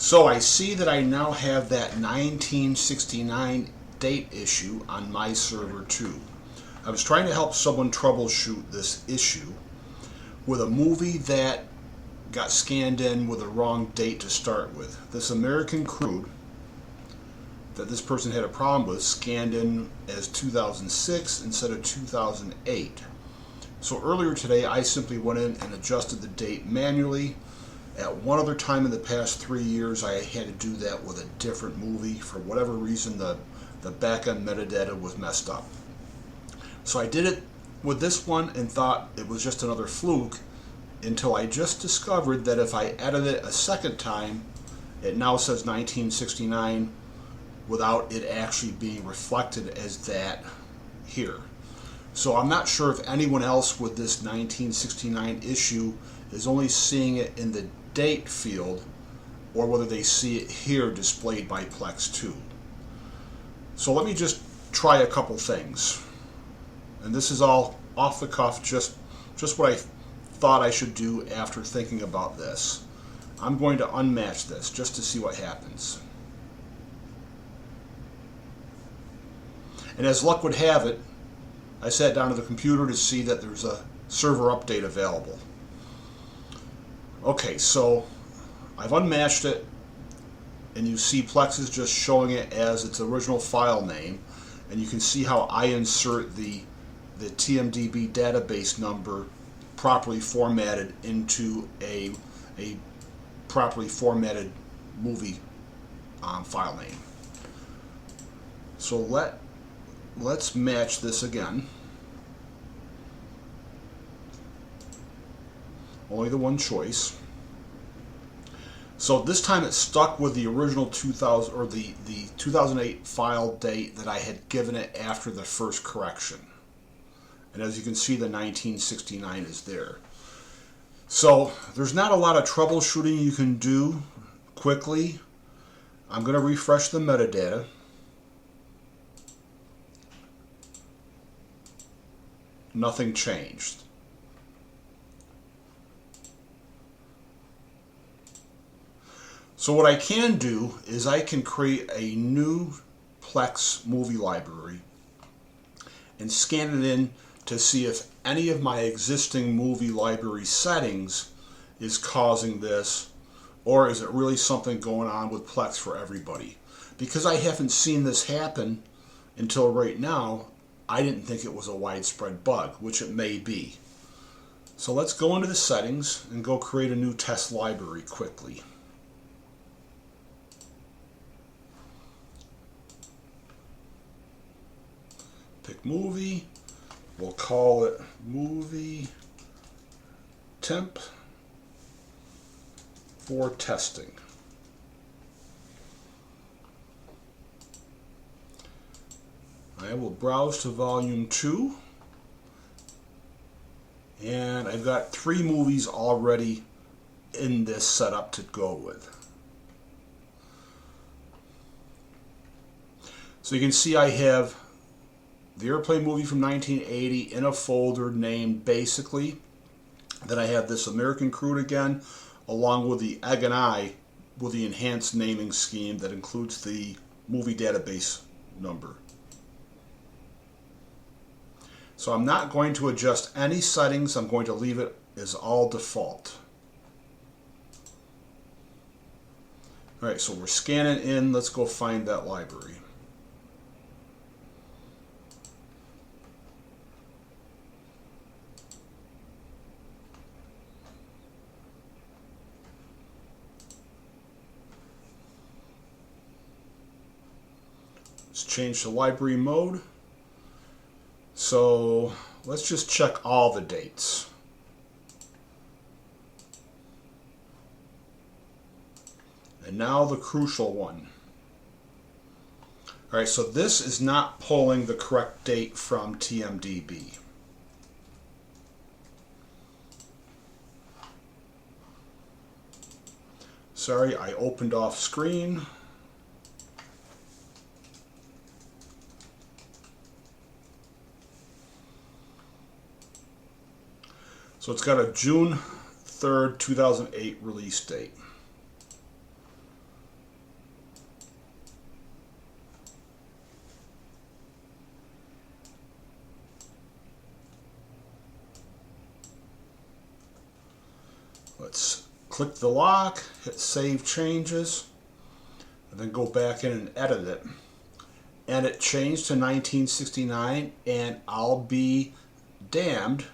So I see that I now have that 1969 date issue on my server too. I was trying to help someone troubleshoot this issue with a movie that got scanned in with the wrong date to start with. This American Crude that this person had a problem with scanned in as 2006 instead of 2008. So earlier today I simply went in and adjusted the date manually. At one other time in the past 3 years I had to do that with a different movie. For whatever reason the back-end metadata was messed up. So I did it with this one and thought it was just another fluke, until I just discovered that if I edit it a second time, it now says 1969 without it actually being reflected as that here. So I'm not sure if anyone else with this 1969 issue is only seeing it in the date field or whether they see it here displayed by PLEX 2. So let me just try a couple things. And this is all off the cuff, just what I thought I should do after thinking about this. I'm going to unmatch this just to see what happens. And as luck would have it, I sat down to the computer to see that there's a server update available. Okay, so I've unmatched it, and you see PLEX is just showing it as its original file name, and you can see how I insert the TMDB database number properly formatted into a properly formatted movie file name. So let's match this again. Only the one choice. So this time it's stuck with the original 2000 or the 2008 file date that I had given it after the first correction. And as you can see, the 1969 is there. So there's not a lot of troubleshooting you can do quickly. I'm going to refresh the metadata. Nothing changed. So what I can do is I can create a new PLEX movie library and scan it in to see if any of my existing movie library settings is causing this, or is it really something going on with PLEX for everybody. Because I haven't seen this happen until right now, I didn't think it was a widespread bug, which it may be. So let's go into the settings and go create a new test library quickly. Pick movie. We'll call it movie temp for testing. I will browse to volume 2, and I've got 3 movies already in this setup to go with. So you can see I have the airplane movie from 1980 in a folder named basically. Then I have this American Crude again, along with the Egg and I with the enhanced naming scheme that includes the movie database number. So I'm not going to adjust any settings. I'm going to leave it as all default. Alright, so we're scanning in. Let's go find that library. Let's change to library mode. So let's just check all the dates. And now the crucial one. Alright, so this is not pulling the correct date from TMDB. Sorry, I opened off screen. So it's got a June 3rd, 2008 release date. Click the lock, hit Save Changes, and then go back in and edit it. And it changed to 1969, and I'll be damned,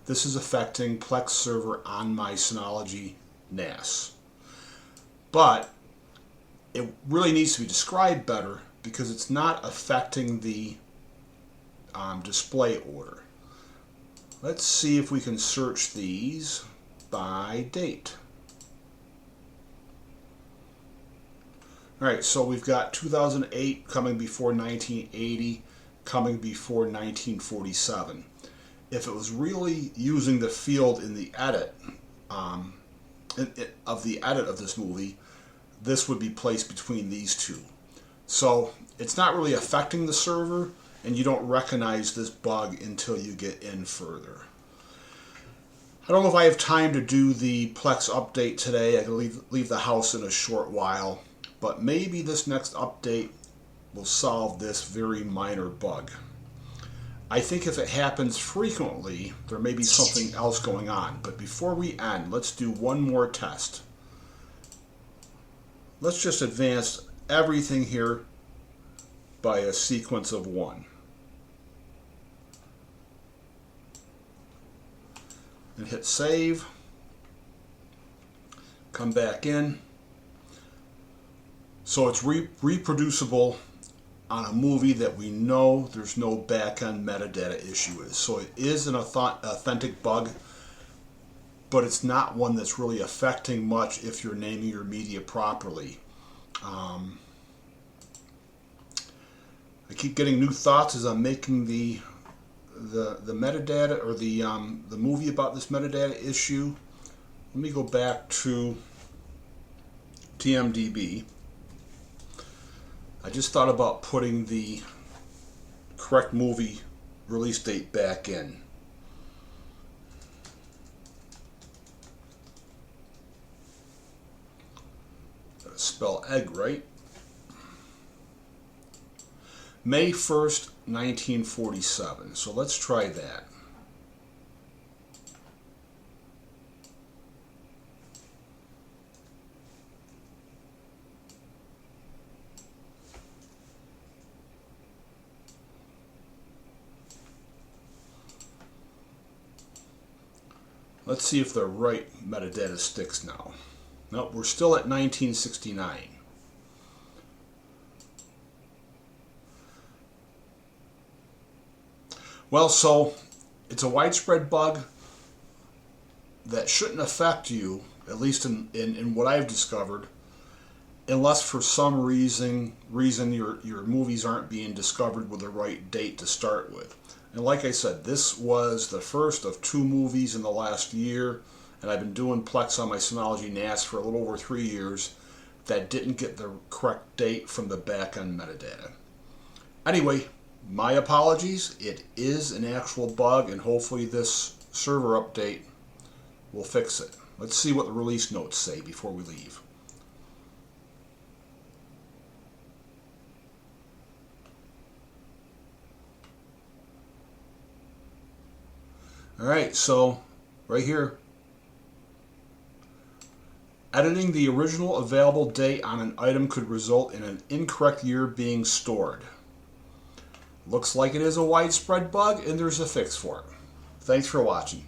this is affecting PLEX Server on my Synology NAS. But it really needs to be described better because it's not affecting the display order. Let's see if we can search these by date. Alright, so we've got 2008 coming before 1980, coming before 1947. If it was really using the field in the edit of this movie, this would be placed between these two. So it's not really affecting the server, and you don't recognize this bug until you get in further. I don't know if I have time to do the PLEX update today. I can leave the house in a short while, but maybe this next update will solve this very minor bug. I think if it happens frequently, there may be something else going on. But before we end, let's do one more test. Let's just advance everything here by a sequence of 1. And hit save. Come back in. So it's reproducible on a movie that we know there's no back-end metadata issue is. So it is an authentic bug, but it's not one that's really affecting much if you're naming your media properly. I keep getting new thoughts as I'm making the metadata, or the movie about this metadata issue. Let me go back to TMDB. I just thought about putting the correct movie release date back in. Gotta spell egg right. May 1st, 1947. So let's try that. Let's see if the right metadata sticks now. Nope, we're still at 1969. Well, so it's a widespread bug that shouldn't affect you, at least in what I've discovered, unless for some reason your movies aren't being discovered with the right date to start with. And like I said, this was the first of 2 movies in the last year, and I've been doing PLEX on my Synology NAS for a little over 3 years that didn't get the correct date from the back-end metadata. Anyway, my apologies. It is an actual bug, and hopefully this server update will fix it. Let's see what the release notes say before we leave. Alright, so right here, editing the original available date on an item could result in an incorrect year being stored. Looks like it is a widespread bug, and there's a fix for it. Thanks for watching.